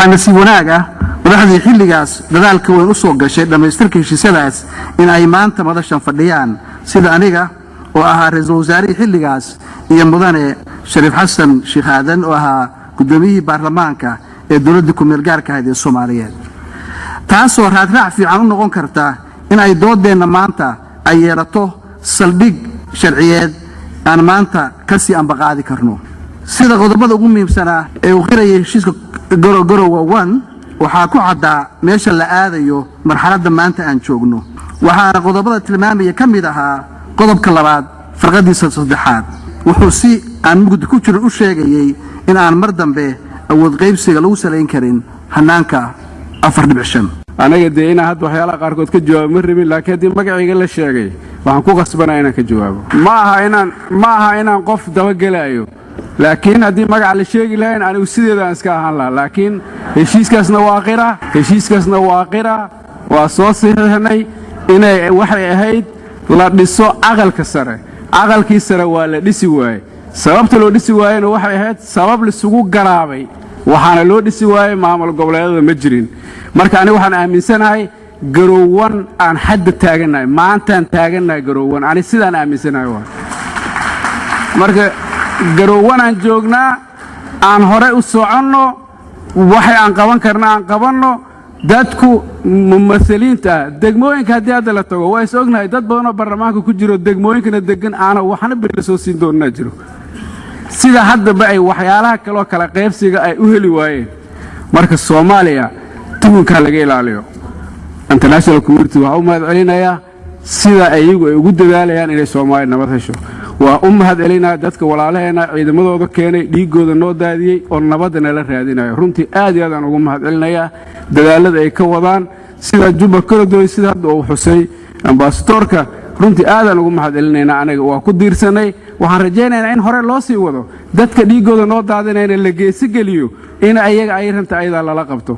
waxaana si wanaaga madaxdii xilligaas dadaalka weyn u soo gashay dhamaystirka heshiisyadaas in ay maanta madashan fadhiyaan sida aniga oo ahaa ra'iisul wasaarihii xilligaas iyo mudane Shariif Xassan C oo ahaa gudoomiyihii baarlamaanka ee dawladda ku meel gaarka ah ee Soomaaliyeed taasoo raadraac fiican u noqon karta in ay doodeenna maanta ay yeelato saldhig sharciyeed aan maanta ka sii ambaqaadi karno sida qodobada ugu muhiimsanaa ee uu qirayay heshiiska gorowa 1 waxaa ku caddaa meesha la aadayo marxaladda maanta aan joogno waxaana qodobada tilmaamaya ka mid ahaa qodobka 2 farqadiisa 3 wuxuu si aan mugdi ku jirin u sheegayay in aan mar dambe awood qaybsiga lagu salayn karin hanaanka 4.5 anaga deena had waxyaalaha qaarkood ka jawaab ma rabin laakiin hadii magacayga la sheegay waxaan ku qasbanaa inaan ka jawaabo ma aha inaan qof dabagalayo laakiin hadii magac la sheegi lahayn anigu sideeda iska ahaan lahaa laakiin heshiiskaasna waa qira waa soo saxiixnay inay waxay ahayd la dhiso aqalka sare aqalkii sare waa la dhisi waayay sababta loo dhisi waayayna waxay ahayd sabab la isugu garaabay waxaana loo dhisi waayay maamul goboleedyada ma jirin marka anigu waxaan aaminsanahay garowan aan xadda taaganahay maantaan taaganahay garowan ani sidaan aaminsanahay waa marka garowan aan joognaa aan hore u soconno waxay aan qaban karnaa aan qabanno dadku mumasaliinta degmooyinka hadii hadda la tago waa is ognahay dad badan oo baarlamaanka ku jiro degmooyinkana degan aana waxna bir soo siin doonaa jiro sida haddaba ay waxyaalaha kala qaybsiga ay u heli waayeen marka Soomaaliya tuunka laga ilaaliyo international community waxa uu mahad celinayaa sida ayagu ay ugu dadaalayaan inay Soomaaliya nabad hesho waa u mahad celinaa dadka walaalaheena ciidamadooda keenay dhiigooda noo daadiyay oo nabadna la raadinayo runtii aad iyo aad aan ugu mahad celinayaa dadaalada ay ka wadaan sida Juba Korodooy sida hadda uu xusay ambassadorka runtii aad aan ugu mahad celinaynaa anaga waa ku diirsanay waxaan rajaynaynaa in hore loo sii wado dadka dhiigooda noo daadinayna la geesi geliyo in ayaga ay ranta ayada lala qabto